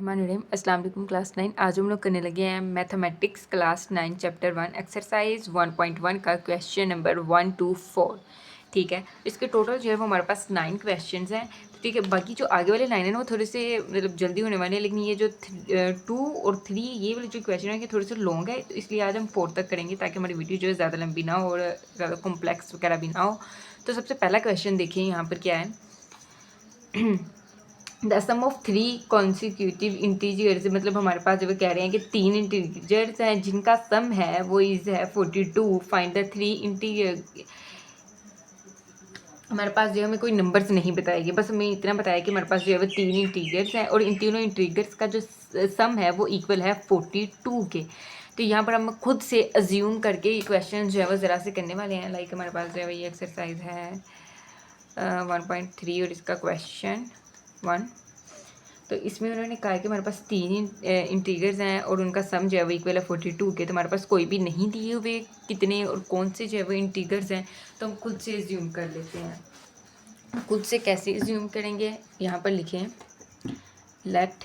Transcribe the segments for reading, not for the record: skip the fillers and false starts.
बिस्मिल्लाहिर्रहमानिर्रहीम। अस्सलाम वालेकुम क्लास 9। आज हम लोग करने लगे हैं मैथमेटिक्स क्लास 9 चैप्टर 1 एक्सरसाइज 1.1 का क्वेश्चन नंबर 1 to 4। ठीक है, इसके टोटल जो है वो हमारे पास 9 क्वेश्चंस हैं। ठीक है, बाकी जो आगे वाले 9 हैं ना वो थोड़े से मतलब जल्दी होने वाले हैं, लेकिन ये जो 2 और 3 ये वाले जो क्वेश्चन है ये थोड़े से लॉन्ग है, तो इसलिए आज हम 4 तक करेंगे ताकि हमारी वीडियो जो है ज़्यादा लंबी ना हो और ज़्यादा कॉम्प्लेक्स वगैरह भी ना हो। तो सबसे पहला क्वेश्चन देखिए यहाँ पर क्या है। The sum of 3 consecutive integers, मतलब हमारे पास जो वो कह रहे हैं कि 3 इंटीजर्स हैं जिनका सम है वो इज है 42। Find the 3 integer. हमारे पास जो है हमें कोई नंबर्स नहीं बताएगी, बस हमें इतना बताया कि हमारे पास जो है वो 3 इंटीजर्स हैं और इन तीनों इंटीजर्स का जो सम है वो इक्वल है 42 के। तो यहाँ पर हम खुद से अज्यूम करके ये क्वेश्चन जो है वो ज़रा से करने वाले हैं। लाइक हमारे पास जो है ये एक्सरसाइज है 1.3 और इसका क्वेश्चन 1। तो इसमें उन्होंने कहा कि हमारे पास 3 इंटीजर्स हैं और उनका सम जो है वो इक्वल है 42 के। तो हमारे पास कोई भी नहीं दिए हुए कितने और कौन से जो है वो इंटीजर्स हैं, तो हम खुद से एज्यूम कर लेते हैं। खुद से कैसे एज्यूम करेंगे, यहाँ पर लिखें लेट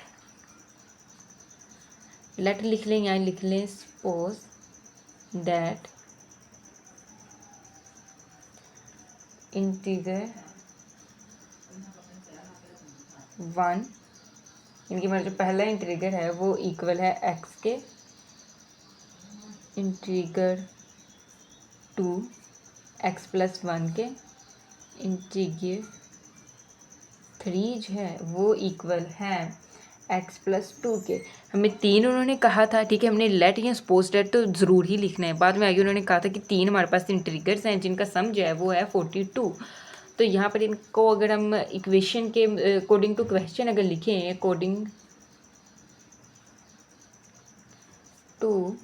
लिख लें, यहाँ लिख लें सपोज दैट इंटीजर 1, इनकी हमारा जो पहला इंटीजर है वो इक्वल है x के, इंटीजर 2 x+1 के, इंटीजर 3 जो है वो इक्वल है x+2 के। हमें 3 उन्होंने कहा था, ठीक है, हमने लेट या सपोज दैट तो ज़रूर ही लिखना है। बाद में आगे उन्होंने कहा था कि 3 हमारे पास इंटीजर्स हैं जिनका सम जो है वो है 42। तो यहाँ पर इनको अगर हम इक्वेशन के अकॉर्डिंग टू क्वेश्चन अगर लिखें, अकॉर्डिंग टू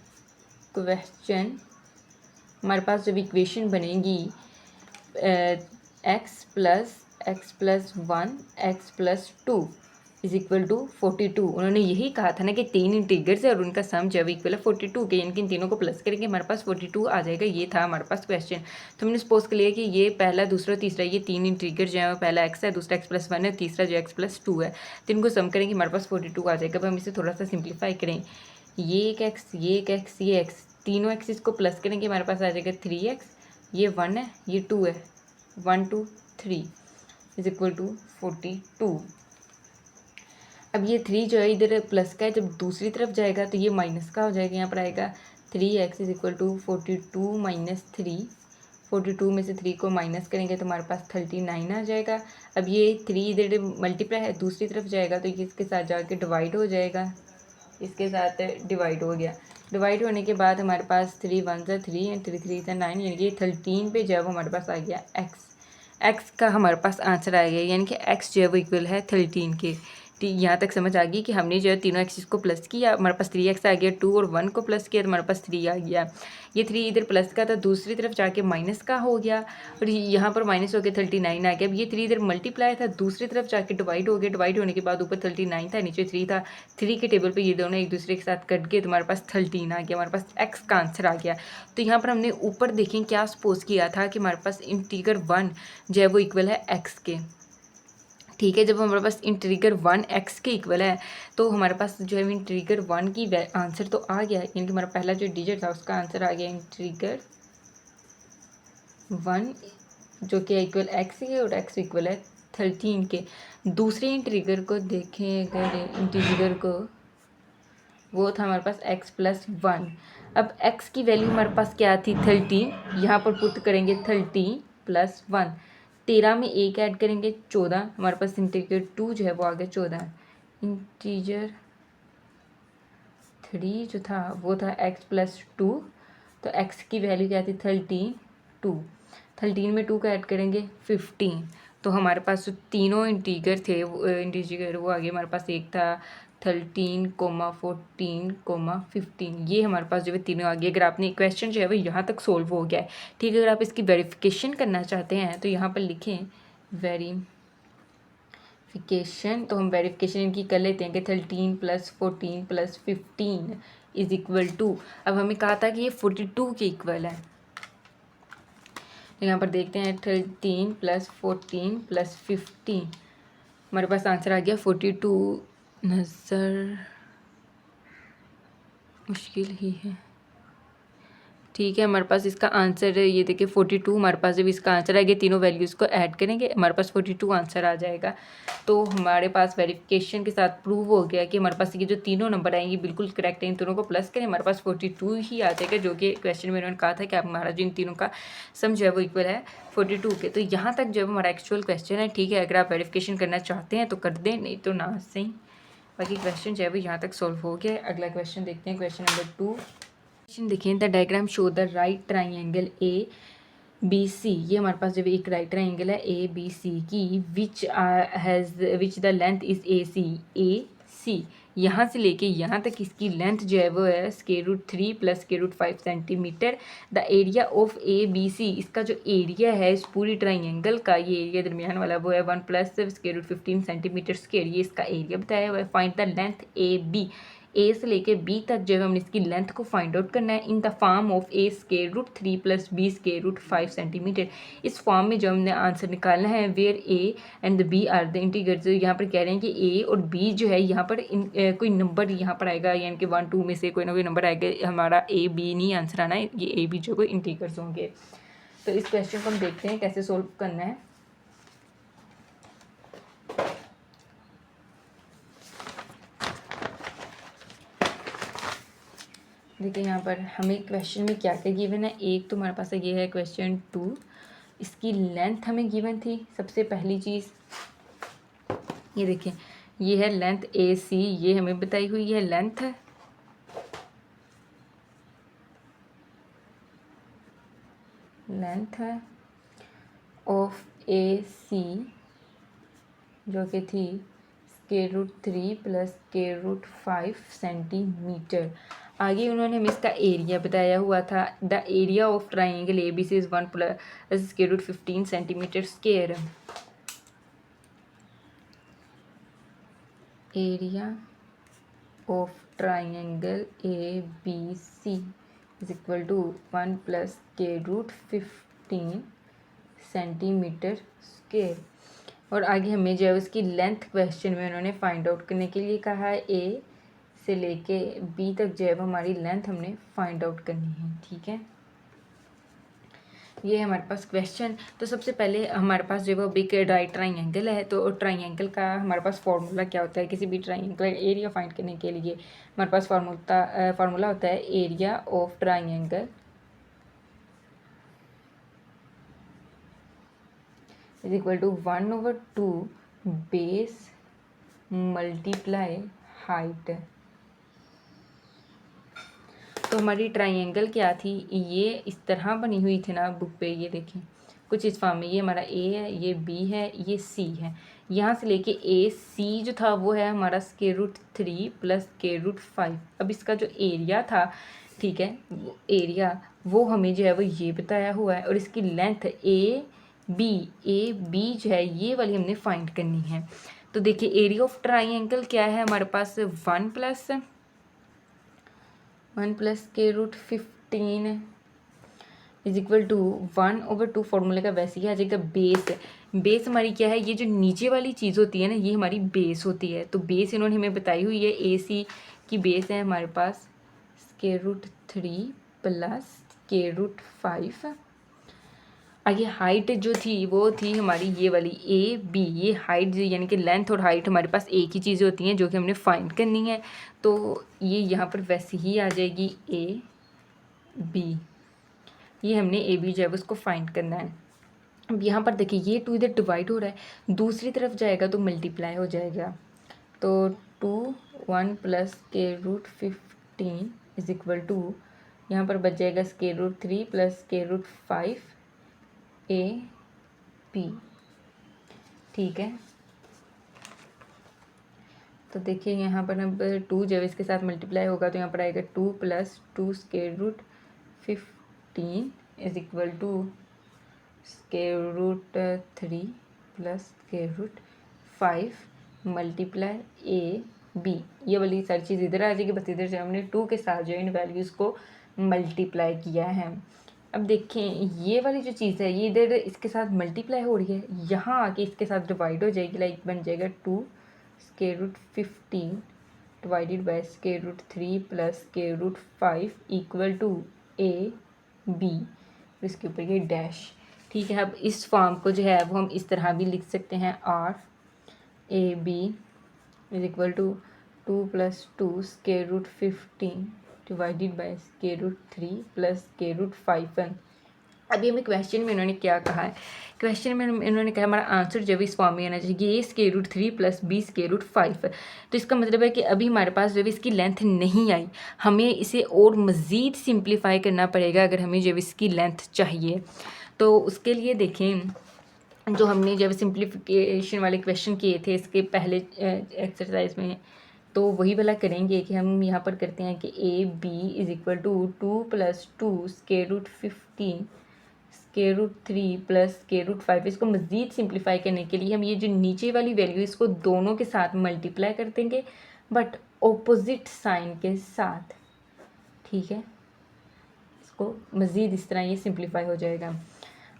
क्वेश्चन हमारे पास जब इक्वेशन बनेगी x+1 x+2 is equal to 42। उन्होंने यही कहा था ना कि 3 इंटीजर्स है और उनका सम जो है इक्वल है 42 के, यानी कि इन तीनों को प्लस करेंगे हमारे पास 42 आ जाएगा। ये था हमारे पास क्वेश्चन। तो हमने सपोज कर लिया कि ये पहला, दूसरा, तीसरा ये 3 इंटीजर जो है पहला x है, दूसरा x+1 है, तीसरा जो x+2 है। तो इनको सम करेंगे हमारे पास 42 आ जाएगा। अब हम इसे थोड़ा सा सिंप्लीफाई करें, ये एक x, ये एक x, ये x, तीनों एक्सिस को प्लस करेंगे हमारे पास आ जाएगा 3x, ये 1 है, ये 2 है, 1 2 3 इज इक्वल टू 42। अब ये 3 जो है इधर प्लस का है, जब दूसरी तरफ जाएगा तो ये माइनस का हो जाएगा। यहाँ पर आएगा 3x is equal to 42 minus 3। 42 में से 3 को माइनस करेंगे तो हमारे पास 39 आ जाएगा। अब ये 3 इधर मल्टीप्लाई है, दूसरी तरफ जाएगा तो ये इसके साथ जाके डिवाइड हो जाएगा, इसके साथ डिवाइड हो गया। डिवाइड होने के बाद हमारे पास 3 1 सा 3 एंड 3 3 सा 9, यानी कि 13 पे जो है वो हमारे पास आ गया x का हमारे पास आंसर आ गया, यानी कि x जो है वो इक्वल है 13 के। यहाँ तक समझ आ गई कि हमने जो है तीनों एक्सिस को प्लस किया, हमारे पास 3x आ गया, 2 और 1 को प्लस किया तो हमारे पास 3 आ गया। ये 3 इधर प्लस का था, दूसरी तरफ जाके माइनस का हो गया और यहाँ पर माइनस हो गया 39 आ गया। अब ये 3 इधर मल्टीप्लाई था, दूसरी तरफ जाके डिवाइड हो गया, डिवाइड होने के बाद ऊपर 39 था, नीचे 3 था। 3 के टेबल पे ये दोनों एक दूसरे के साथ कट गए तो हमारे पास 13 आ गया, हमारे पास x का आंसर आ गया। तो यहाँ पर हमने ऊपर देखें क्या सपोज किया था कि हमारे पास इंटीजर 1 जो है वो इक्वल है x के। ठीक है, जब हमारे पास इंटीजर 1 x के इक्वल है तो हमारे पास जो है इंटीजर 1 की आंसर तो आ गया, यानी कि हमारा पहला जो डिजिट था उसका आंसर आ गया इंटीजर 1 जो कि इक्वल x है और x इक्वल है 13 के। दूसरे इंटीजर को देखें, अगर इंटीजर को, वो था हमारे पास x+1। अब x की वैल्यू हमारे पास क्या थी 13, यहाँ पर पुट करेंगे 13 + 1, 13 में 1 ऐड करेंगे 14, हमारे पास इंटीजर 2 जो है वो आ गया 14। इंटीजर 3 जो था वो था x+2, तो x की वैल्यू क्या थी 13 में 2 का ऐड करेंगे 15। तो हमारे पास जो तीनों इंटीजर थे इंटीजर वो आगे हमारे पास एक था 13, 14, 15, ये हमारे पास जो है तीनों आ गए। अगर आपने क्वेश्चन जो है वो यहाँ तक सोल्व हो गया है, ठीक है। अगर आप इसकी वेरिफिकेशन करना चाहते हैं तो यहाँ पर लिखें वेरिफिकेशन, तो हम वेरिफिकेशन इनकी कर लेते हैं कि 13 + 14 + 15 इज इक्वल टू, अब हमें कहा था कि ये 42 के इक्वल है। यहाँ पर देखते हैं 13 + 14 + 15, हमारे पास आंसर आ गया 42 नज़र मुश्किल ही है। ठीक है, हमारे पास इसका आंसर है, ये देखिए 42 हमारे पास जब इसका आंसर आएगा, तीनों वैल्यूज़ को ऐड करेंगे, हमारे पास 42 आंसर आ जाएगा। तो हमारे पास वेरिफिकेशन के साथ प्रूव हो गया कि हमारे पास ये जो तीनों नंबर आएंगे बिल्कुल करेक्ट है, इन तीनों को प्लस करें, हमारे पास 42 ही आ जाएगा, जो कि क्वेश्चन में उन्होंने कहा था कि हमारा जो इन तीनों का सम जो है वो इक्वल है 42 के। तो यहाँ तक जो हमारा एक्चुअल क्वेश्चन है, ठीक है, अगर आप वेरिफिकेशन करना चाहते हैं तो कर दें, नहीं तो ना सही। बाकी क्वेश्चन जो है वो यहाँ तक सॉल्व हो गया। अगला क्वेश्चन देखते हैं, क्वेश्चन नंबर 2। देखें, the diagram show the right triangle A B C. ये हमारे पास जब एक राइट ट्राइंगल है ए बी सी की, which the length is A C. यहाँ से लेके यहाँ तक इसकी लेंथ जो है वो है √3 + √5 centimetre. The area of A B C, इसका जो एरिया है इस पूरी ट्राइंगल का, ये एरिया दरमियान वाला वो है 1 + √15 सेंटीमीटर स्क्वायर, ये इसका एरिया बताया हुआ है। Find the length A B, A से लेके बी तक जो है हमने इसकी लेंथ को फाइंड आउट करना है in the form of a√3 + b√5 centimetre. इस फॉर्म में जो हमने आंसर निकालना है, where A and B are the integrals. यहाँ पर कह रहे हैं कि ए और बी जो है यहाँ पर कोई नंबर यहाँ पर आएगा, यानी कि 1 2 में से कोई ना कोई नंबर आएगा, हमारा ए बी नहीं आंसर आना है, ये ए बी जो कोई इंटीग्रल्स होंगे। तो इस क्वेश्चन को हम देखते हैं कैसे सोल्व करना है। देखिए यहाँ पर हमें क्वेश्चन में क्या क्या गिवन है। एक तो हमारे पास ये है क्वेश्चन 2, इसकी लेंथ हमें गिवन थी। सबसे पहली चीज़ ये देखिए, ये है लेंथ ए सी, ये हमें बताई हुई है लेंथ है। लेंथ है ऑफ ए सी जो कि थी √3 + √5 सेंटीमीटर। आगे उन्होंने हमें इसका एरिया बताया हुआ था। The area of triangle A B C is 1 + √15 centimetre square. Area of triangle A B C is equal to 1 + √15 centimetre square. और आगे हमें जो है उसकी लेंथ क्वेश्चन में उन्होंने फाइंड आउट करने के लिए कहा है। ए से लेके बी तक जो है हमारी लेंथ हमने फाइंड आउट करनी है। ठीक है, ये है हमारे पास क्वेश्चन। तो सबसे पहले हमारे पास जो है वो एक राइट ट्राइंगल है, तो ट्राइंगल का हमारे पास फार्मूला क्या होता है, किसी भी ट्राइंगल एरिया फाइंड करने के लिए हमारे पास फार्मूला होता है area of triangle is equal to 1/2 base multiply height. तो हमारी ट्राइंगल क्या थी, ये इस तरह बनी हुई थी ना बुक पे, ये देखें कुछ इस फॉर्म में। ये हमारा ए है, ये बी है, ये सी है। यहाँ से लेके ए सी जो था वो है हमारा √3 + √5। अब इसका जो एरिया था, ठीक है, वो एरिया वो हमें जो है वो ये बताया हुआ है। और इसकी लेंथ ए बी जो है ये वाली हमने फाइंड करनी है। तो देखिए एरिया ऑफ ट्राइंगल क्या है हमारे पास, 1 + √15 इज इक्वल टू 1/2 फॉर्मूले का वैसे ही आ जाएगा। बेस हमारी क्या है, ये जो नीचे वाली चीज़ होती है ना, ये हमारी बेस होती है। तो बेस इन्होंने हमें बताई हुई है, ए सी की बेस है हमारे पास √3 + √5। आगे हाइट जो थी वो थी हमारी ये वाली ए बी। ये हाइट यानी कि लेंथ और हाइट हमारे पास एक ही चीज़ें होती हैं जो कि हमने फाइंड करनी है। तो ये यहाँ पर वैसे ही आ जाएगी ए बी, ये हमने ए बी जो है उसको फाइंड करना है। अब यहाँ पर देखिए ये 2 इधर डिवाइड हो रहा है, दूसरी तरफ जाएगा तो मल्टीप्लाई हो जाएगा। तो 2 1 + √15 इज इक्वल टू यहाँ पर बच जाएगा √3 + √5 ए पी। ठीक है, तो देखिए यहाँ पर अब 2 जब इसके साथ मल्टीप्लाई होगा तो यहाँ पर आएगा 2 + 2 √15 is equal to √3 + √5 multiply A B. ये वाली सारी चीज़ इधर आ जाएगी, बस इधर से हमने 2 के साथ जो इन वैल्यूज़ को मल्टीप्लाई किया है। अब देखें ये वाली जो चीज़ है ये इधर इसके साथ मल्टीप्लाई हो रही है, यहाँ आके इसके साथ डिवाइड हो जाएगी, लाइक बन जाएगा 2 square root 15 divided by square root 3 plus square root 5 equal to A B, इसके ऊपर ये डैश। ठीक है, अब इस फॉर्म को जो है वो हम इस तरह भी लिख सकते हैं, or A B is equal to 2 plus 2 square root 15 divided by square root 3 plus square root 5। अभी हमें क्वेश्चन में इन्होंने क्या कहा है, क्वेश्चन में इन्होंने कहा हमारा आंसर जो है इस फॉर्म में आना चाहिए, ये square root 3 plus B square root 5। तो इसका मतलब है कि अभी हमारे पास जो है इसकी लेंथ नहीं आई, हमें इसे और मज़ीद सिंप्लीफाई करना पड़ेगा अगर हमें जो है इसकी लेंथ चाहिए। तो उसके लिए देखें, जो हमने जब सिंप्लीफिकेशन वाले क्वेश्चन किए थे इसके पहले एक्सरसाइज में, तो वही वाला करेंगे कि हम यहाँ पर करते हैं कि A B is equal to 2 plus 2 square root 15 square root 3 plus square root 5। इसको मज़ीद सिंप्लीफाई करने के लिए हम ये जो नीचे वाली वैल्यू इसको दोनों के साथ मल्टीप्लाई कर देंगे, बट ऑपोजिट साइन के साथ। ठीक है, इसको मज़ीद इस तरह ये सिंप्लीफाई हो जाएगा।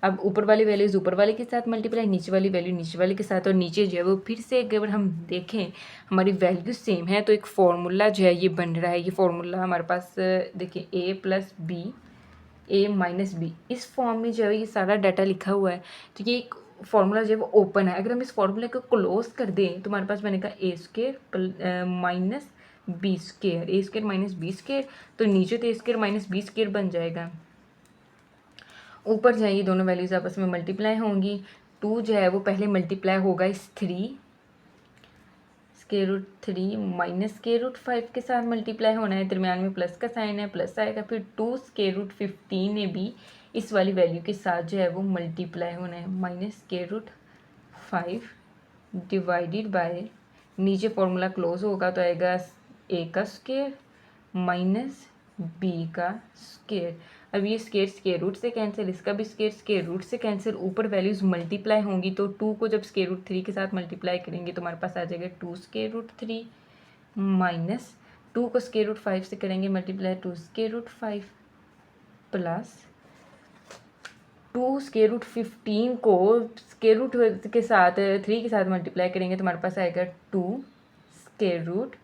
अब ऊपर वाली वैल्यूज़ ऊपर वाले के साथ मल्टीप्लाई, नीचे वाली वैल्यू नीचे वाले के साथ, और नीचे जो है वो फिर से अगर हम देखें हमारी वैल्यू सेम है तो एक फार्मूला जो है ये बन रहा है। ये फार्मूला हमारे पास देखिए ए प्लस बी ए माइनस बी, इस फॉर्म में जो है ये सारा डाटा लिखा हुआ है। तो ये एक फार्मूला जो है वो ओपन है, अगर हम इस फार्मूले को क्लोज कर दें तो हमारे पास बनेगा ए स्क्वायर माइनस बी स्क्वायर, ए स्क्वायर माइनस बी स्क्वायर, तो नीचे तो ए स्क्वायर माइनस बी स्क्वायर बन जाएगा। ऊपर जाइए दोनों वैल्यूज़ आपस में मल्टीप्लाई होंगी। 2 जो है वो पहले मल्टीप्लाई होगा इस 3 square root 3 minus square root 5 के साथ मल्टीप्लाई होना है, दरमियान में प्लस का साइन है, प्लस आएगा। फिर 2 स्क्वायर रूट 15 ने भी इस वाली वैल्यू के साथ जो है वो मल्टीप्लाई होना है, minus square root 5 divided by, नीचे फॉर्मूला क्लोज होगा तो आएगा ए का स्क्वायर माइनस बी का स्क्वायर। अब ये स्क्वायर स्क्वायर रूट से कैंसिल, इसका भी स्क्वायर स्क्वायर रूट से कैंसिल, ऊपर वैल्यूज़ मल्टीप्लाई होंगी तो 2 को जब स्क्वायर रूट 3 के साथ मल्टीप्लाई करेंगे तो हमारे पास आ जाएगा 2 स्क्वायर रूट 3 माइनस 2 को स्क्वायर रूट 5 से करेंगे multiply, 2 square root 5 plus 2 square root 15 को स्क्वायर रूट के साथ 3 के साथ मल्टीप्लाई करेंगे तो हमारे पास आएगा 2 स्क्वायर रूट,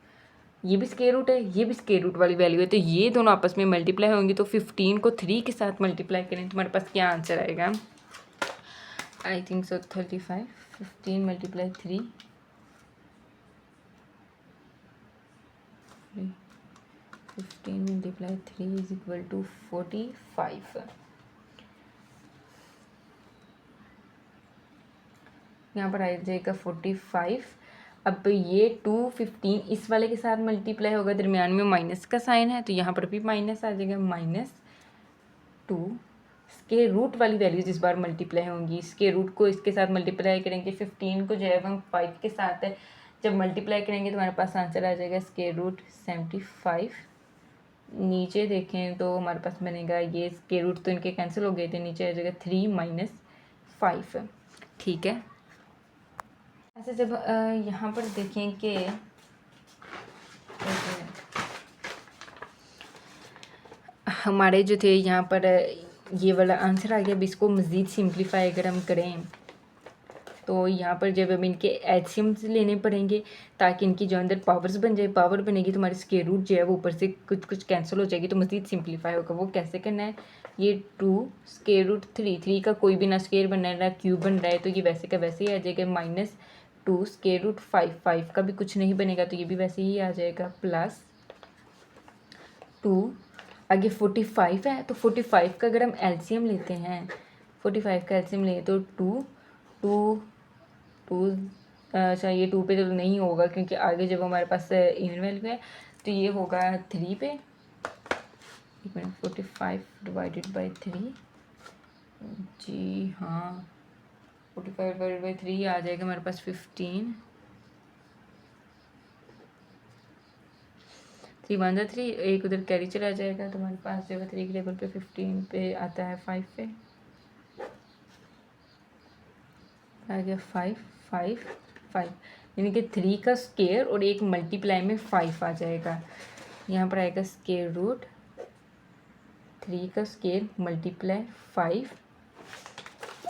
ये भी स्क्वायर रूट है, ये भी स्क्वायर रूट वाली वैल्यू है, तो ये दोनों आपस में मल्टीप्लाई होंगी। तो 15 को 3 के साथ मल्टीप्लाई करें तो हमारे पास क्या आंसर आएगा, I think so 35। 15 multiply 3, 15 multiply 3 is equal to 45। यहाँ पर आ जाएगा 45। अब ये 215 इस वाले के साथ मल्टीप्लाई होगा, दरमियान में माइनस का साइन है तो यहाँ पर भी माइनस आ जाएगा, -2 स्क्वायर रूट वाली वैल्यूज इस बार मल्टीप्लाई होंगी। स्क्वायर रूट को इसके साथ मल्टीप्लाई करेंगे, 15 को जो है हम 5 के साथ है जब मल्टीप्लाई करेंगे तो हमारे पास आंसर आ जाएगा स्क्वायर रूट 75। नीचे देखें तो हमारे पास बनेगा, ये स्क्वायर रूट तो इनके कैंसिल हो गए थे, नीचे आ जाएगा 3 माइनस 5। ठीक है, ऐसे जब यहाँ पर देखें कि हमारे जो थे यहाँ पर ये वाला आंसर आ गया। अब इसको मज़ीद सिंप्लीफाई अगर हम करें तो यहाँ पर जब हम इनके एचसीएम्स लेने पड़ेंगे ताकि इनकी जो अंदर पावर्स बन जाए, पावर बनेगी तो हमारी स्क्वायर रूट जो है वो ऊपर से कुछ कैंसिल हो जाएगी तो मज़ीद सिंप्लीफाई होगा। वो कैसे करना है, ये 2 स्क्वायर रूट 3 का कोई भी ना स्क्वायर बन रहा है ना क्यूब बन रहा है तो ये वैसे का वैसे ही आ जाएगा, -2 स्क्वायर रूट 5 का भी कुछ नहीं बनेगा तो ये भी वैसे ही आ जाएगा, प्लस 2 आगे 45 है तो 45 का अगर हम एलसीएम लेते हैं, 45 का एलसीएम लें तो 2 अच्छा ये 2 पे तो नहीं होगा क्योंकि आगे जब हमारे पास इवन वैल्यू है तो ये होगा 3 पे, 45 डिवाइडेड बाई 3, जी हाँ 45 डिवाइडेड बाई 3 आ जाएगा हमारे पास 15, 3 1 3, एक उधर कैरी चला जाएगा तो हमारे पास जो है 3 के टेबल पे 15 पे आता है 5 पे आ गया 5 5 5, यानी कि 3 का स्क्वायर और एक मल्टीप्लाई में 5 आ जाएगा। यहाँ पर आएगा स्क्वायर रूट 3 का स्क्वायर मल्टीप्लाई 5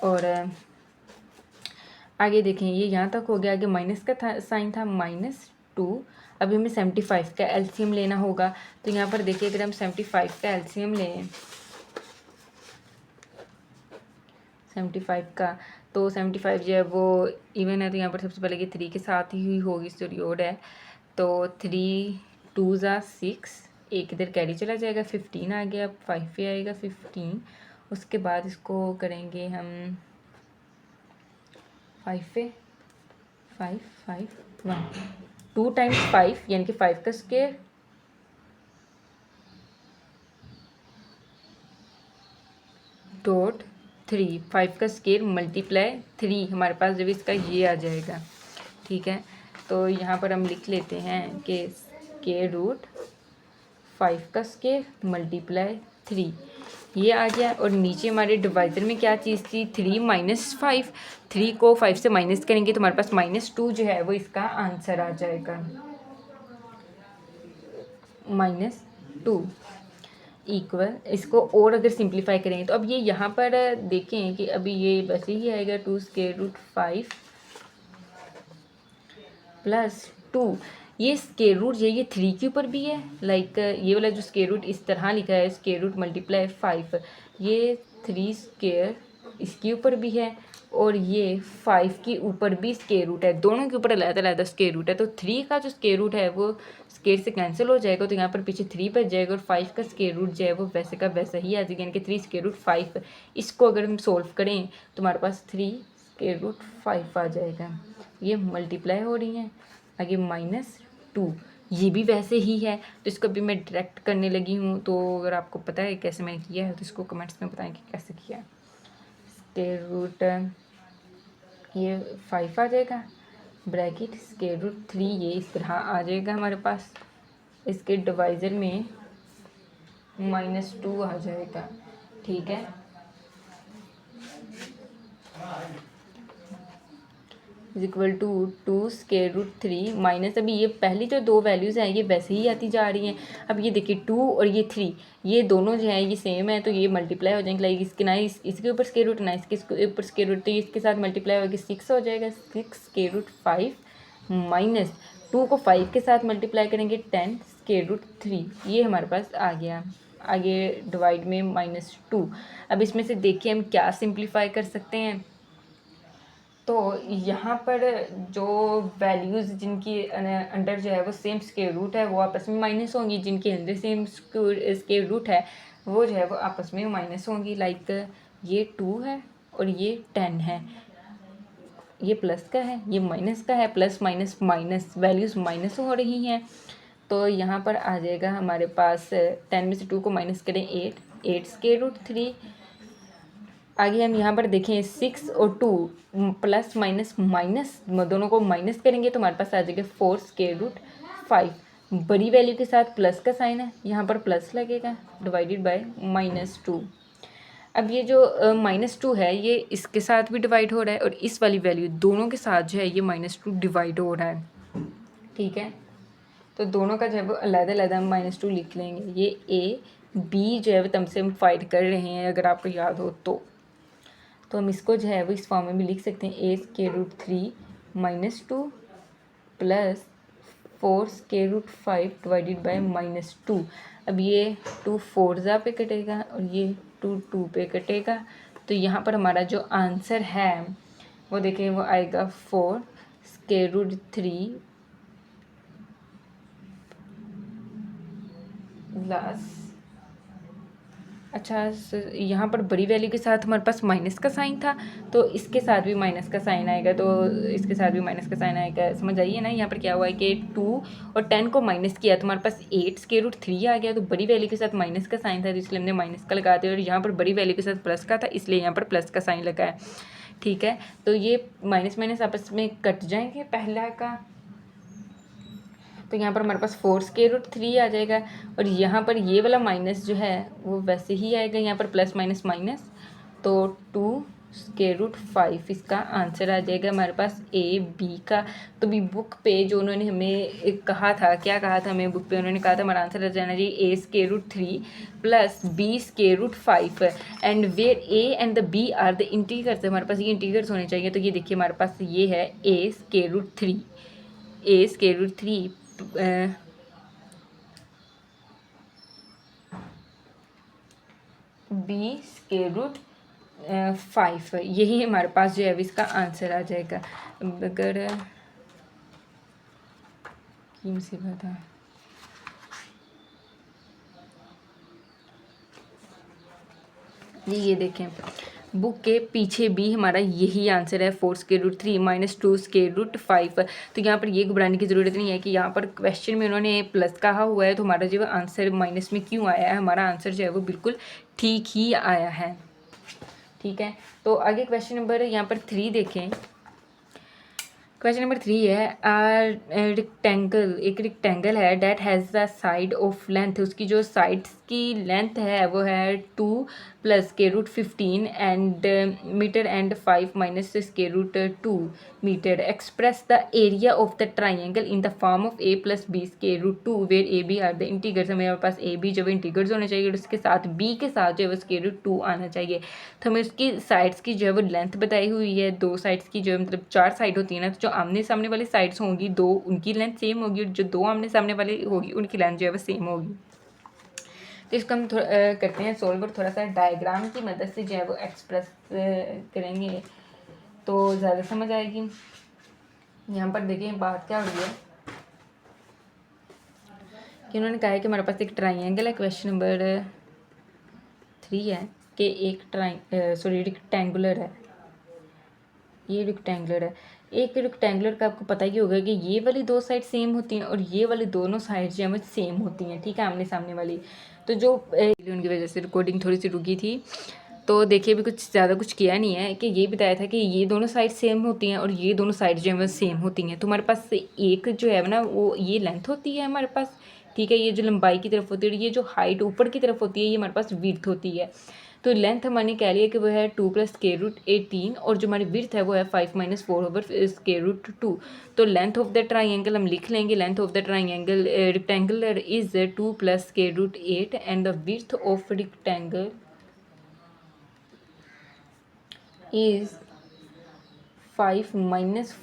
और आगे देखें, ये यहाँ तक हो गया। आगे माइनस का था साइन था -2। अभी हमें 75 का एलसीएम लेना होगा। तो यहाँ पर देखिए, अगर हम 75 का एलसीएम लें, 75 का, तो 75 जो है वो इवन है, तो यहाँ पर सबसे पहले कि 3 के साथ ही हुई होगी, सॉरी ओड है। तो 3 2 ज़ा 6, एक इधर कैरी चला जाएगा, 15 आ गया, 5 पे आएगा 15। उसके बाद इसको करेंगे हम 5 पे, 5 5 1, 2 टाइम्स 5 यानी कि 5 का स्क्वायर डॉट 3, 5 का स्क्वायर मल्टीप्लाई 3, हमारे पास जब इसका ये आ जाएगा। ठीक है, तो यहाँ पर हम लिख लेते हैं कि स्क्वायर रूट 5 का स्क्वायर मल्टीप्लाई 3, ये आ गया। और नीचे हमारे डिवाइजर में क्या चीज़ थी, 3 - 5, 3 को 5 से माइनस करेंगे तो हमारे पास -2 जो है वो इसका आंसर आ जाएगा, -2 इक्वल। इसको और अगर सिंप्लीफाई करेंगे तो अब ये यहाँ पर देखें कि अभी ये वैसे ही आएगा, 2 स्क्वायर रूट 5 प्लस 2, ये स्क्वायर रूट ये 3 के ऊपर भी है। लाइक ये वाला जो स्क्वायर रूट इस तरह लिखा है, स्क्वायर रूट मल्टीप्लाई 5, ये 3 स्क्वायर इसके ऊपर भी है, और ये 5 के ऊपर भी स्क्वायर रूट है, दोनों के ऊपर अलग अलग स्क्वायर रूट है। तो 3 का जो स्क्वायर रूट है वो स्क्वायर से कैंसिल हो जाएगा, तो यहाँ पर पीछे 3 बच जाएगा, और 5 का स्क्वायर रूट जो है वो वैसे का वैसा ही आ जाएगा, यानी कि 3 स्क्वायर रूट 5। इसको अगर हम सोल्व करें तो हमारे पास 3 स्क्वायर रूट 5 आ जाएगा। ये मल्टीप्लाई हो रही हैं, आगे -2, ये भी वैसे ही है। तो इसको अभी मैं डायरेक्ट करने लगी हूँ, तो अगर आपको पता है कैसे मैंने किया है तो इसको कमेंट्स में बताएं कि कैसे किया है। स्क्वायर रूट ये 5 आ जाएगा, ब्रैकेट स्क्वायर रूट 3 ये इस तरह आ जाएगा हमारे पास। इसके डिवाइजर में -2 आ जाएगा। ठीक है, is equal to 2 square root 3 minus, अभी ये पहली जो दो वैल्यूज़ हैं ये वैसे ही आती जा रही हैं। अब ये देखिए 2 और ये 3, ये दोनों जो हैं ये सेम है, तो ये मल्टीप्लाई हो जाएंगे। लाइक इसके ना इसके ऊपर स्क्वायर रूट, ना इसके ऊपर स्क्वायर रूट, तो ये इसके साथ मल्टीप्लाई होगी, 6 हो जाएगा। 6 स्क्वायर रूट 5 माइनस 2 को 5 के साथ मल्टीप्लाई करेंगे, 10 स्क्वायर रूट 3, ये हमारे पास आ गया। आगे डिवाइड में -2। अब इसमें से देखिए हम क्या सिंप्लीफाई कर सकते हैं। तो यहाँ पर जो वैल्यूज़ जिनकी अंडर जो है वो सेम स्क्वायर रूट है वो आपस में माइनस होंगी, जिनके अंदर सेम स्क्वायर रूट है वो जो है वो आपस में माइनस होंगी। लाइक ये 2 है और ये 10 है, ये प्लस का है, ये माइनस का है, plus minus minus, values minus हो रही हैं। तो यहाँ पर आ जाएगा हमारे पास 10 में से 2 को माइनस करें 8 स्क्वायर रूट 3। आगे हम यहाँ पर देखें 6 और 2 प्लस माइनस माइनस दोनों को माइनस करेंगे तो हमारे पास आ जाएगा 4 स्क्वायर रूट 5। बड़ी वैल्यू के साथ प्लस का साइन है, यहाँ पर प्लस लगेगा, डिवाइडेड बाय -2। अब ये जो -2 है ये इसके साथ भी डिवाइड हो रहा है, और इस वाली वैल्यू दोनों के साथ जो है ये -2 डिवाइड हो रहा है। ठीक है, तो दोनों का जो है वो अलग अलग हम -2 लिख लेंगे। ये A B जो है वो तम से हम फाइट कर रहे हैं, अगर आपको याद हो तो हम इसको जो है वो इस फॉर्म में भी लिख सकते हैं, a square root 3 -2 plus 4 square root 5 divided by -2। अब ये 2 4 ज़ा पे कटेगा और ये 2 2 पे कटेगा, तो यहाँ पर हमारा जो आंसर है वो देखें वो आएगा 4 स्क्वायर रूट 3 प्लस, अच्छा यहाँ पर बड़ी वैल्यू के साथ हमारे पास माइनस का साइन था, तो इसके साथ भी माइनस का साइन आएगा, तो इसके साथ भी माइनस का साइन आएगा। समझ आइए ना, यहाँ पर क्या हुआ है कि 2 और 10 को माइनस किया तो हमारे पास 8 स्क्वायर रूट 3 आ गया, तो बड़ी वैल्यू के साथ माइनस का साइन था तो इसलिए हमने माइनस का लगा दिया, और यहाँ पर बड़ी वैल्यू के साथ प्लस का था इसलिए यहाँ पर प्लस का साइन लगा है। ठीक है, तो ये माइनस माइनस आपस में कट जाएंगे पहला का, तो यहाँ पर हमारे पास 4 स्क्वायर रूट 3 आ जाएगा, और यहाँ पर ये वाला माइनस जो है वो वैसे ही आएगा, यहाँ पर प्लस माइनस माइनस, तो 2 √5 इसका आंसर आ जाएगा हमारे पास ए बी का। तो भी बुक पे जो उन्होंने हमें कहा था, क्या कहा था हमें बुक पे, उन्होंने कहा था हमारा आंसर आ जाना चाहिए A√3 plus B√5 and where A and the B are the integers. हमारे पास ये इंटीगर्स होने चाहिए। तो ये देखिए हमारे पास ये है A√3 B√5, यही हमारे पास जो है इसका आंसर आ जाएगा। अगर मुसीबत है ये देखें बुक के पीछे भी हमारा यही आंसर है 4√3 - 2√5। तो यहाँ पर ये घबराने की ज़रूरत नहीं है कि यहाँ पर क्वेश्चन में उन्होंने प्लस कहा हुआ है तो हमारा जो आंसर माइनस में क्यों आया है। हमारा आंसर जो है वो बिल्कुल ठीक ही आया है। ठीक है, तो आगे क्वेश्चन नंबर यहाँ पर 3 देखें। क्वेश्चन नंबर 3 है रिक्टेंगल, एक रिक्टेंगल है that has the side of length, उसकी जो साइड्स की लेंथ है वो है 2 + √15 and metre and 5 - √2 metre. Express the area of the triangle in the form of A + B √2 where A B are the integers. हमें पास A B जो है इंटीगर्स होने चाहिए और उसके साथ बी के साथ जो है वो √2 आना चाहिए। तो हमें उसकी साइड्स की जो है वो लेंथ बताई हुई है, 2 साइड्स की जो है मतलब 4 साइड होती है ना, तो जो आमने सामने वाली साइड्स होंगी 2 उनकी लेंथ सेम होगी और जो 2 आमने सामने वाली होगी उनकी लेंथ जो है वो सेम होगी। तो इसको हम करते हैं सोल्व और थोड़ा सा डायग्राम की मदद से जो है वो एक्सप्रेस करेंगे तो ज़्यादा समझ आएगी। यहाँ पर देखें बात क्या हो रही है कि उन्होंने कहा है कि हमारे पास एक ट्राइंगल है। क्वेश्चन नंबर 3 है कि एक रिक्टेंगुलर है, ये रिक्टेंगुलर है। एक रिक्टेंगुलर का आपको पता ही होगा कि ये वाली 2 साइड सेम होती हैं और ये वाली दोनों साइड जो है सेम होती हैं। ठीक है, आमने सामने वाली। तो जो उनकी वजह से रिकॉर्डिंग थोड़ी सी रुकी थी। तो देखिए अभी कुछ ज़्यादा कुछ किया नहीं है कि ये बताया था कि ये दोनों साइड सेम होती हैं और ये दोनों साइड जो है वो सेम होती हैं। तो हमारे पास एक जो है ना वो ये लेंथ होती है हमारे पास। ठीक है, ये जो लंबाई की तरफ होती है और ये जो हाइट ऊपर की तरफ होती है ये हमारे पास विड्थ होती है। तो लेंथ हमारी कह लिया कि वो है 2 + √18 और जो हमारी विड्थ है वो है 5 - 4/√2। तो लेंथ ऑफ द ट्राइंगल हम लिख लेंगे। Length of the triangle rectangular is 2 + √8 and the width of rectangle is 5 -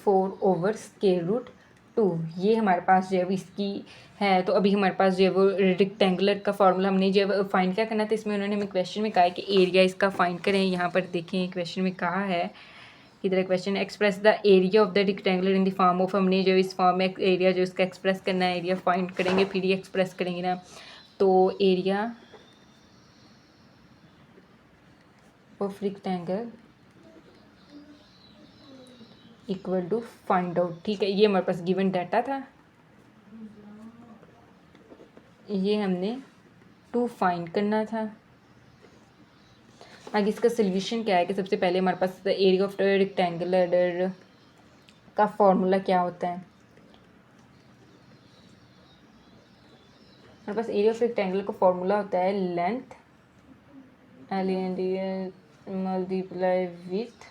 4/√2। ये हमारे पास जो है इसकी है। तो अभी हमारे पास जो है वो रेक्टेंगुलर का फॉर्मूला हमने जो है फाइंड क्या करना था। इसमें उन्होंने हमें क्वेश्चन में कहा है कि एरिया इसका फाइंड करें। यहाँ पर देखें क्वेश्चन में कहा है किधर question, express the area of the rectangular in the form of. हमने जो इस फॉर्म में एरिया जो इसका एक्सप्रेस करना है, एरिया फाइंड करेंगे फिर ये एक्सप्रेस करेंगे ना। तो area of rectangle equal to find out. ठीक है, ये हमारे पास गिवन डाटा था, ये हमने 2 फाइंड करना था। आगे इसका सोल्यूशन क्या है कि सबसे पहले हमारे पास एरिया ऑफ रेक्टेंगुलर का फॉर्मूला क्या होता है। हमारे पास एरिया ऑफ रेक्टेंगुलर का फॉर्मूला होता है length multiply width,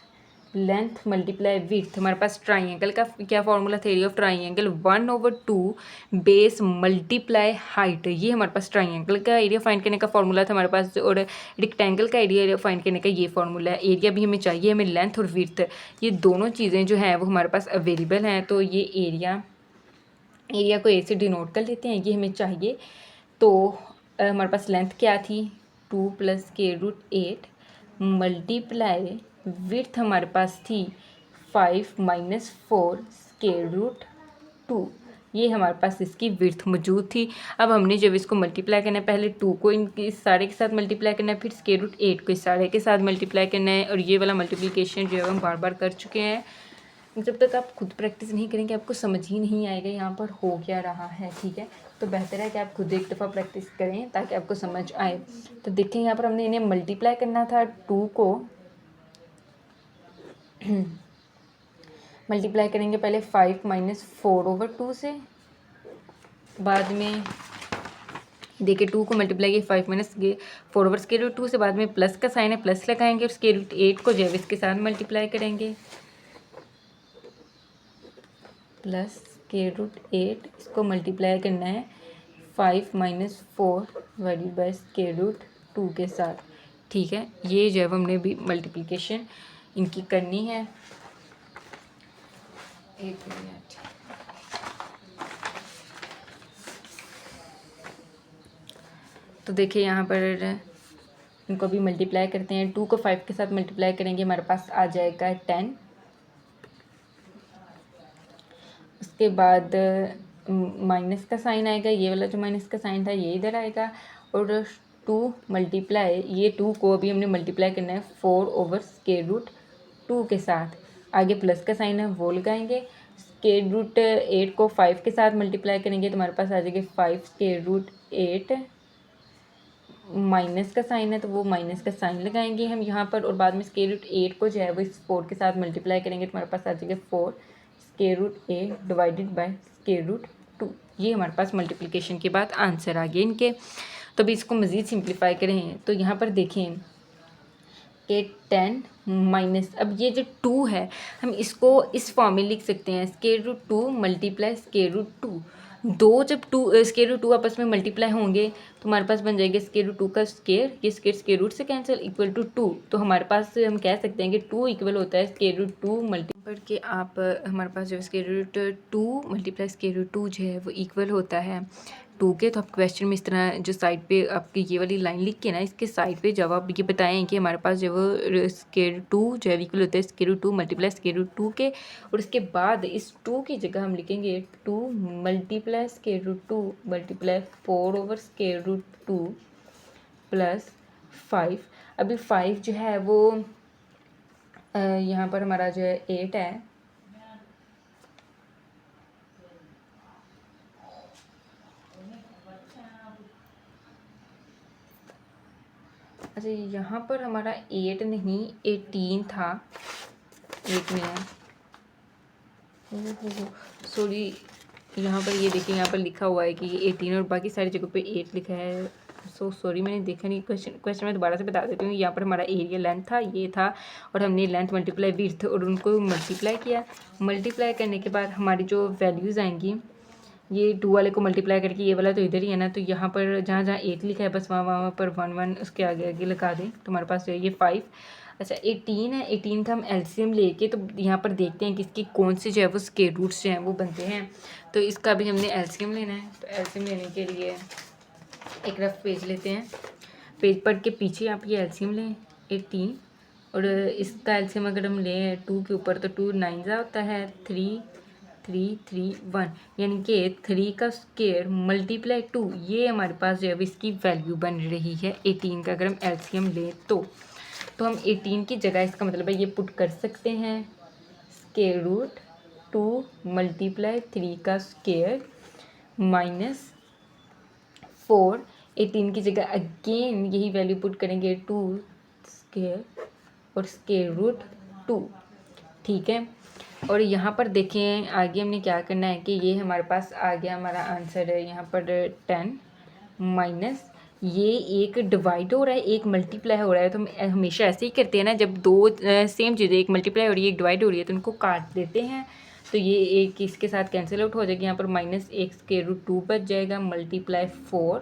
length multiply width. हमारे पास ट्राइंगल का क्या फॉर्मूला था, area of triangle 1/2 base multiply height. ये हमारे पास ट्राइंगल का एरिया फाइंड करने का फॉर्मूला था हमारे पास, और रेक्टेंगल का एरिया फाइंड करने का ये फॉर्मूला है। एरिया भी हमें चाहिए, हमें लेंथ और विड्थ ये दोनों चीज़ें जो हैं वो हमारे पास अवेलेबल हैं। तो ये एरिया को ए से डिनोट कर लेते हैं, ये हमें चाहिए। तो हमारे पास लेंथ क्या थी 2 + √8 मल्टीप्लाई विड्थ हमारे पास थी 5 - 4/√2। ये हमारे पास इसकी विड्थ मौजूद थी। अब हमने जब इसको मल्टीप्लाई करना है, पहले 2 को इस सारे के साथ मल्टीप्लाई करना है, फिर √8 को इस सारे के साथ मल्टीप्लाई करना है। और ये वाला मल्टीप्लिकेशन जो है हम बार बार कर चुके हैं। जब तक आप खुद प्रैक्टिस नहीं करेंगे आपको समझ ही नहीं आएगा यहाँ पर हो क्या रहा है। ठीक है, तो बेहतर है कि आप खुद एक दफ़ा प्रैक्टिस करें ताकि आपको समझ आए। तो देखें यहाँ पर हमने इन्हें मल्टीप्लाई करना था 2 को मल्टीप्लाई करेंगे पहले 5 - 4/2 से, बाद में देखिए 2 को मल्टीप्लाई किया 5 माइनस 4 ओवर स्क्वायर रूट 2 से बाद में प्लस का साइन है, प्लस लगाएंगे और स्क्वायर रूट 8 को जो है इसके साथ मल्टीप्लाई करेंगे, प्लस स्क्वायर रूट 8 इसको मल्टीप्लाई करना है 5 minus 4 divided by square root 2 के साथ। ठीक है, ये जो है हमने भी मल्टीप्लिकेशन इनकी करनी है। एक मिनट, तो देखिए यहाँ पर इनको भी मल्टीप्लाई करते हैं। 2 को 5 के साथ मल्टीप्लाई करेंगे, हमारे पास आ जाएगा 10। उसके बाद माइनस का साइन आएगा, ये वाला जो माइनस का साइन था ये इधर आएगा, और 2 मल्टीप्लाई, ये 2 को अभी हमने मल्टीप्लाई करना है 4 ओवर स्क्वायर रूट 2 के साथ। आगे प्लस का साइन है वो लगाएंगे। स्क्वायर रूट 8 को 5 के साथ मल्टीप्लाई करेंगे तो हमारे पास आ जाएगा 5 स्क्वायर रूट 8। माइनस का साइन है तो वो माइनस का साइन लगाएंगे हम यहाँ पर, और बाद में स्क्वायर रूट 8 को जो है वो इस 4 के साथ मल्टीप्लाई करेंगे तो हमारे पास आ जाएगा 4 square root 8 divided by square root 2। ये हमारे पास मल्टीप्लिकेशन के बाद आंसर आ गए इनके। तो अभी इसको मज़ीद सिंप्लीफाई करें तो यहाँ पर देखें कि 10 माइनस, अब ये जो 2 है हम इसको इस फॉर्म में लिख सकते हैं, square root 2 multiply square root 2। दो जब 2 स्क्वायर रूट 2 आपस में मल्टीप्लाई होंगे तो हमारे पास बन जाएगा स्क्वायर रूट 2 का स्क्वायर, ये स्क्वायर स्क्वायर रूट से कैंसिल, इक्वल टू 2। तो हमारे पास हम कह सकते हैं कि 2 इक्वल होता है स्क्वायर रूट 2 मल्टीप्लाई के आप हमारे पास जो square root 2 multiply square root 2 जो है वो इक्वल होता है 2 के। तो आप क्वेश्चन में इस तरह जो साइड पे आपकी ये वाली लाइन लिख के ना इसके साइड पे जब आप ये बताएं कि हमारे पास जो वो स्क्वायर 2 जो है इक्वल होता है square root 2 multiply square root 2 के, और उसके बाद इस 2 की जगह हम लिखेंगे 2 multiply square root 2 multiply 4 over square root 2 plus 5। अभी 5 जो है वो यहाँ पर हमारा जो है 8 है, अच्छा यहाँ पर हमारा 8 नहीं 18 था, एक मिनट, सॉरी, यहाँ पर ये देखिए यहाँ पर लिखा हुआ है कि 18 और बाकी सारी जगह पे 8 लिखा है। सो सॉरी, मैंने देखा नहीं। क्वेश्चन मैं दोबारा से बता देती हूँ। यहाँ पर हमारा एरिया लेंथ था, ये था, और हमने लेंथ मल्टीप्लाई विड्थ और उनको मल्टीप्लाई किया। मल्टीप्लाई करने के बाद हमारी जो वैल्यूज़ आएंगी, ये 2 वाले को मल्टीप्लाई करके, ये वाला तो इधर ही है ना, तो यहाँ पर जहाँ जहाँ 8 लिखा है बस वहाँ वहाँ पर 1 1 उसके आगे आगे लगा दें तो हमारे पास ये 5। अच्छा 18 है, 18 का हम एलसीएम लेके तो यहाँ पर देखते हैं कि इसकी कौन से जो है वो स्क्वायर रूट्स जो हैं वो बनते हैं। तो इसका भी हमने एलसीएम लेना है, तो एलसीएम लेने के लिए एक रफ पेज लेते हैं। पेज पढ़ के पीछे आप ये एलसीएम लें 18, और इसका एलसीएम अगर हम लें 2 के ऊपर तो 2 9 होता है 3 3 3 1, यानी कि 3 का स्क्वायर मल्टीप्लाई 2, ये हमारे पास जो है इसकी वैल्यू बन रही है 18 का। अगर हम एलसीएम लें तो हम 18 की जगह इसका मतलब है ये पुट कर सकते हैं स्क्वायर रूट 2 मल्टीप्लाई 3 का स्क्वायर माइनस 4। 18 की जगह अगेन यही वैल्यू पुट करेंगे 2 स्क्वायर और स्क्वायर रूट 2। ठीक है, और यहाँ पर देखें आगे हमने क्या करना है कि ये हमारे पास आ गया, हमारा आंसर है यहाँ पर 10 माइनस, ये एक डिवाइड हो रहा है एक मल्टीप्लाई हो रहा है। तो हम हमेशा ऐसे ही करते हैं ना, जब दो सेम चीज़ें एक मल्टीप्लाई हो रही है एक डिवाइड हो रही है तो उनको काट देते हैं, तो ये एक इसके साथ कैंसिल आउट हो जाएगी। यहाँ पर माइनस एक स्क्वायर रूट 2 बच जाएगा, मल्टीप्लाई 4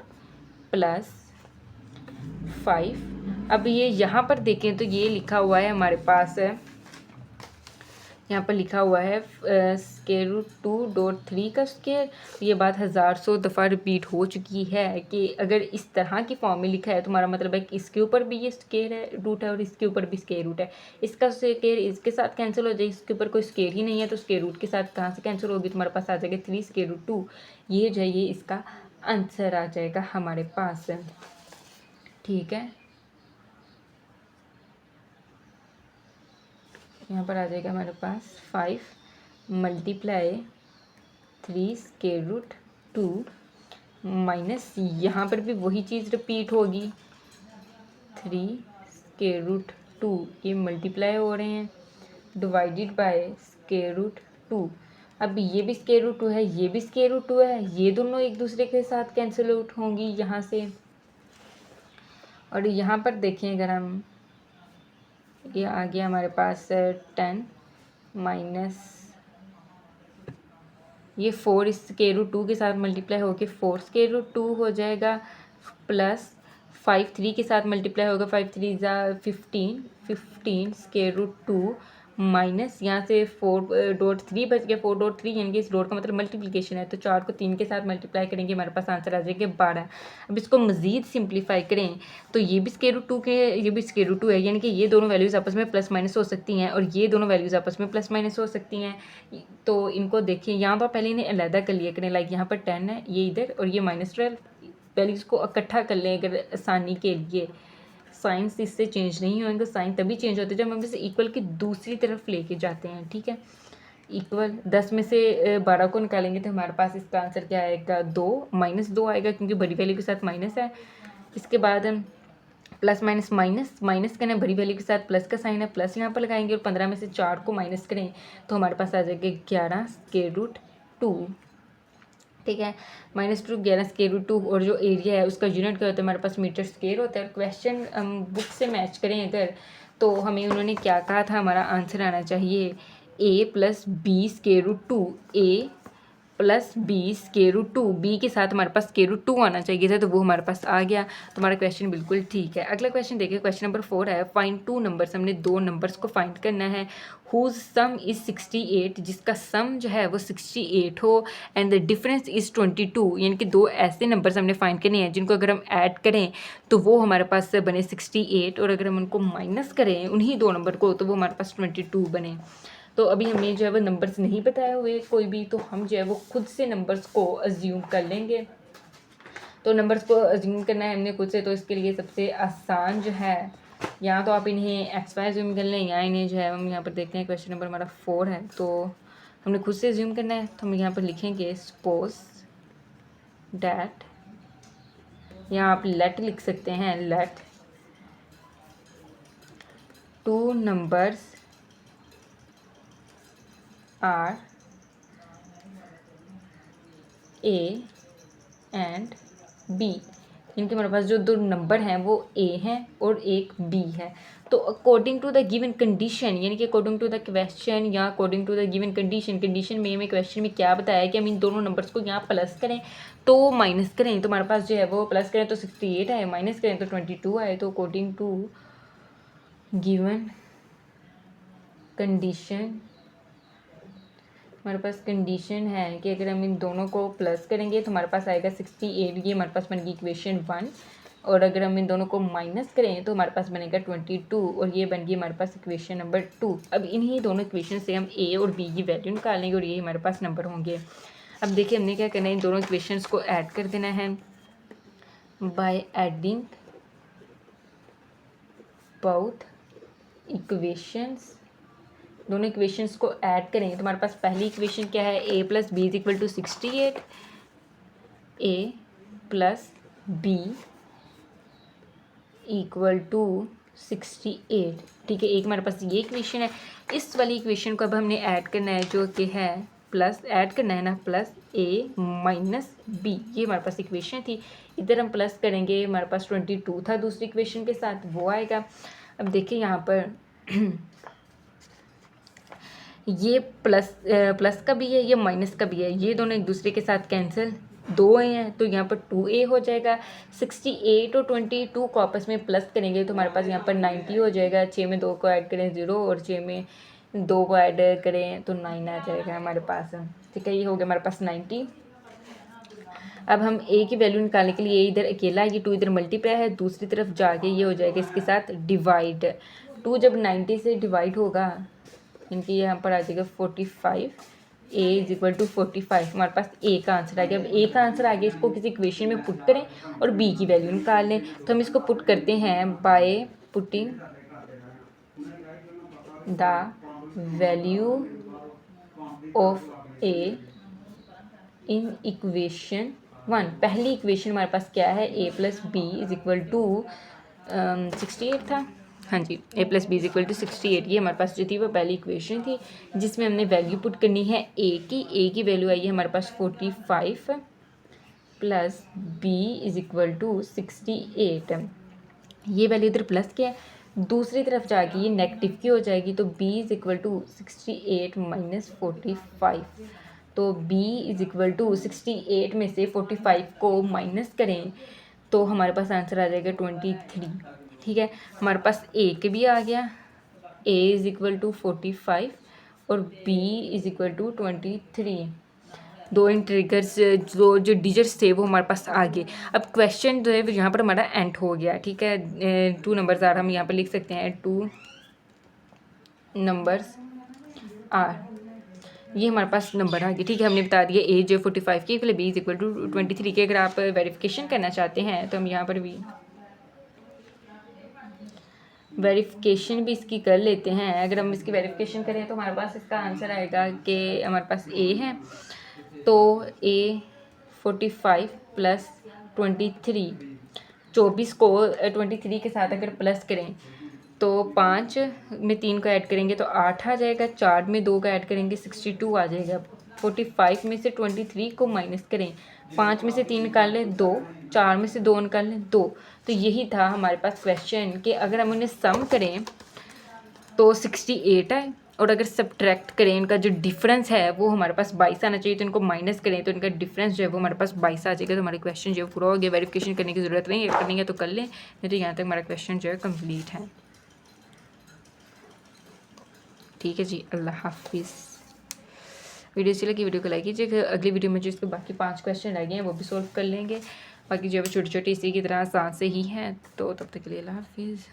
प्लस 5। अब ये यहाँ पर देखें तो ये लिखा हुआ है हमारे पास, यहाँ पर लिखा हुआ है स्क्वायर रूट 2.3 का स्क्वायर। ये बात 1000 दफ़ा रिपीट हो चुकी है कि अगर इस तरह की फॉर्म में लिखा है तो हमारा मतलब है कि इसके ऊपर भी ये स्क्वायर है रूट है और इसके ऊपर भी स्क्वायर रूट है। इसका स्क्वायर इसके साथ कैंसिल हो जाएगी, इसके ऊपर कोई स्क्वायर ही नहीं है तो स्क्वायर रूट के साथ कहाँ से कैंसिल होगी, तुम्हारे पास आ जाएगा 3 स्क्वायर रूट 2। ये जो है ये इसका आंसर आ जाएगा हमारे पास। ठीक है, यहाँ पर आ जाएगा हमारे पास 5 मल्टीप्लाई 3 स्क्वायर रूट 2 माइनस, यहाँ पर भी वही चीज़ रिपीट होगी 3 स्क्वायर रूट 2, ये मल्टीप्लाई हो रहे हैं डिवाइडेड बाय स्क्वायर रूट 2। अब ये भी स्क्वायर रूट 2 है, ये भी स्क्वायर रूट 2 है, ये दोनों एक दूसरे के साथ कैंसिल आउट होंगी यहाँ से। और यहाँ पर देखें अगर हम, ये आ गया हमारे पास 10 माइनस ये 4 इस स्क्वायर रूट 2 के साथ मल्टीप्लाई होकर 4 स्क्वायर रूट 2 हो जाएगा, प्लस 5 3 के साथ मल्टीप्लाई होगा, 5 3 ज़ा 15 स्क्वायर रूट 2 माइनस यहाँ से 4.3 बच गया, 4.3 यानी कि इस डॉट का मतलब मल्टीप्लिकेशन है, तो 4 को 3 के साथ मल्टीप्लाई करेंगे हमारे पास आंसर आ जाएगा 12। अब इसको मज़ीद सिंप्लीफाई करें तो ये भी स्क्वायर रूट 2 के, ये भी स्क्वायर रूट 2 है, यानी कि ये दोनों वैल्यूज़ आपस में प्लस माइनस हो सकती हैं और ये दोनों वैल्यूज़ आपस में प्लस माइनस हो सकती हैं। तो इनको देखिए, यहाँ पर पहले इन्हें अलहदा कर लिया करें, लाइक यहाँ पर 10 है, ये इधर और ये -12, पहले इसको इकट्ठा कर लें अगर आसानी के लिए। साइंस इससे चेंज नहीं होंगे, साइन तभी चेंज होते हैं जब हम इसे इक्वल की दूसरी तरफ लेके जाते हैं, ठीक है। इक्वल 10 में से 12 को निकालेंगे तो हमारे पास इसका आंसर क्या आएगा, 2 -2 आएगा, क्योंकि बड़ी वैल्यू के साथ माइनस है। इसके बाद हम प्लस माइनस माइनस करना है, बड़ी वैल्यू के साथ प्लस का साइन है, प्लस यहाँ पर लगाएंगे और 15 में से 4 को माइनस करें तो हमारे पास आ जाएगा 11 स्क्वायर रूट 2, ठीक है। -2 11 स्क्वायर रूट 2, और जो एरिया है उसका यूनिट क्या होता है, हमारे पास मीटर स्क्वायर होता है। क्वेश्चन हम बुक से मैच करें अगर, तो हमें उन्होंने क्या कहा था, हमारा आंसर आना चाहिए a + b square root 2, a + b square root 2, b के साथ हमारे पास स्क्वायर रूट 2 आना चाहिए था, तो वो हमारे पास आ गया, तो हमारा क्वेश्चन बिल्कुल ठीक है। अगला क्वेश्चन देखिए, क्वेश्चन नंबर 4 है, फाइंड 2 नंबर्स, हमने 2 नंबर्स को फाइंड करना है, हुज सम इज़ 68, जिसका सम जो है वो 68 हो, एंड द डिफरेंस इज़ 22, यानी कि 2 ऐसे नंबर्स हमने फाइंड करने हैं जिनको अगर हम ऐड करें तो वो हमारे पास बने 68, और अगर हम उनको माइनस करें उन्हीं 2 नंबर को तो वो हमारे पास 22 बने। तो अभी हमें जो है वो नंबर्स नहीं बताए हुए कोई भी, तो हम जो है वो खुद से नंबर्स को अज्यूम कर लेंगे। तो नंबर्स को अज्यूम करना है हमने खुद से, तो इसके लिए सबसे आसान जो है, यहाँ तो आप इन्हें XY अज्यूम कर लें, या इन्हें जो है हम यहाँ पर देखते हैं, क्वेश्चन नंबर हमारा 4 है, तो हमने खुद से अज्यूम करना है, तो हम यहाँ पर लिखेंगे सपोज डैट, यहाँ आप लेट लिख सकते हैं, let 2 numbers are A and B, इनके हमारे पास जो 2 नंबर हैं वो A हैं और एक B है। तो according to the given condition, यानी कि अकॉर्डिंग टू द क्वेश्चन या according to the given condition, condition में हमें क्वेश्चन में क्या बताया कि हम इन दोनों नंबर्स को यहाँ प्लस करें तो माइनस करें, तो हमारे पास जो है वो प्लस करें तो 68 आए, माइनस करें तो 22 आए। तो अकॉर्डिंग टू गिवन कंडीशन, हमारे पास कंडीशन है कि अगर हम इन दोनों को प्लस करेंगे तो हमारे पास आएगा 68, ये हमारे पास बन गई इक्वेशन 1, और अगर हम इन दोनों को माइनस करें तो हमारे पास बनेगा 22, और ये बन गई हमारे पास इक्वेशन नंबर 2। अब इन्हीं दोनों इक्वेशन से हम A और B की वैल्यू निकालेंगे और ये हमारे पास नंबर होंगे। अब देखिए हमने क्या करना है, इन दोनों इक्वेशंस को ऐड कर देना है बाय एडिंग बोथ इक्वेशंस। दोनों इक्वेशंस को ऐड करेंगे तो हमारे पास पहली इक्वेशन क्या है, a + b = 68, a + b = 68, ठीक है। एक हमारे पास ये इक्वेशन है, इस वाली इक्वेशन को अब हमने ऐड करना है, जो कि है प्लस, ऐड करना है ना, प्लस a - b, ये हमारे पास इक्वेशन थी, इधर हम प्लस करेंगे, हमारे पास 22 था दूसरी इक्वेशन के साथ, वो आएगा। अब देखिए यहाँ पर ये प्लस का भी है, ये माइनस का भी है, ये दोनों एक दूसरे के साथ कैंसिल, 2 हैं तो यहाँ पर 2a हो जाएगा। 68 और 22 को आपस में प्लस करेंगे तो हमारे पास यहाँ पर 90 हो जाएगा। 6 में 2 को ऐड करें 0, और 6 में 2 को ऐड करें तो 9 आ जाएगा हमारे पास, ठीक है। ये हो गया हमारे पास 90। अब हम a की वैल्यू निकालने के लिए, इधर अकेला है, ये 2 इधर मल्टीप्लाई है, दूसरी तरफ जाके ये हो जाएगा इसके साथ डिवाइड। 2 जब 90 से डिवाइड होगा, इनकी यहाँ पर आ जाएगा 45, a = 45, हमारे पास a का आंसर आ गया। अब a का आंसर आ गया, इसको किसी इक्वेशन में पुट करें और b की वैल्यू निकाल लें। तो हम इसको पुट करते हैं by putting the value of a in equation 1। पहली इक्वेशन हमारे पास क्या है, a + b = 68 था, हाँ जी, a plus B is equal to 68। ये हमारे पास जो थी वो पहली इक्वेशन थी जिसमें हमने वैल्यू पुट करनी है ए की वैल्यू आई है हमारे पास 45 plus B is equal to 68। ये वैल्यू इधर प्लस क्या है, दूसरी तरफ जाके ये नेगेटिव की हो जाएगी, तो b is equal to 68 minus 45। तो b इज इक्वल टू 68 में से 45 को माइनस करें तो हमारे पास आंसर आ जाएगा 23। ठीक है, हमारे पास a के भी आ गया, a इज इक्वल टू 45 और b इज इक्वल टू 23। दो इंटीग्रल्स जो डिजिट्स थे वो हमारे पास आ गए। अब क्वेश्चन जो है यहाँ पर हमारा एंड हो गया। ठीक है, 2 नंबर्स आर हम यहाँ पर लिख सकते हैं, 2 नंबर्स आर, ये हमारे पास नंबर आ गए। ठीक है, हमने बता दिया ए जो 45 की बी इज इक्वल टू 23 के। अगर आप वेरिफिकेशन करना चाहते हैं तो हम यहाँ पर भी वेरिफिकेशन भी इसकी कर लेते हैं। अगर हम इसकी वेरिफिकेशन करें तो हमारे पास इसका आंसर आएगा कि हमारे पास ए है, तो ए 45 प्लस 23, 24 को 23 के साथ अगर प्लस करें तो 5 में 3 को ऐड करेंगे तो 8 आ जाएगा, 4 में 2 का ऐड करेंगे 62 आ जाएगा। 45 में से 23 को माइनस करें, 5 में से 3 निकाल लें 2, 4 में से 2 निकाल लें 2। तो यही था हमारे पास क्वेश्चन कि अगर हम उन्हें सम करें तो 68 है, और अगर सब्ट्रैक्ट करें इनका जो डिफरेंस है वो हमारे पास 22 आना चाहिए, तो इनको माइनस करें तो इनका डिफरेंस जो है वो हमारे पास 22 आ जाएगा। तो हमारे क्वेश्चन जो है पूरा हो गया। वेरिफिकेशन करने की ज़रूरत नहीं है, करनी है तो कर लें, नहीं तो यहाँ तक हमारा क्वेश्चन जो है कम्प्लीट है। ठीक है जी, अल्लाह हाफिज़। वीडियो अच्छी लगी वीडियो को लाइक कीजिएगा। अगली वीडियो में जो इसके बाकी 5 क्वेश्चन रह गए हैं वो भी सॉल्व कर लेंगे। बाकी जो है छोटे छोटे इसी की तरह आसान से ही हैं। तो तब तक के लिए अल्लाह हाफिज़।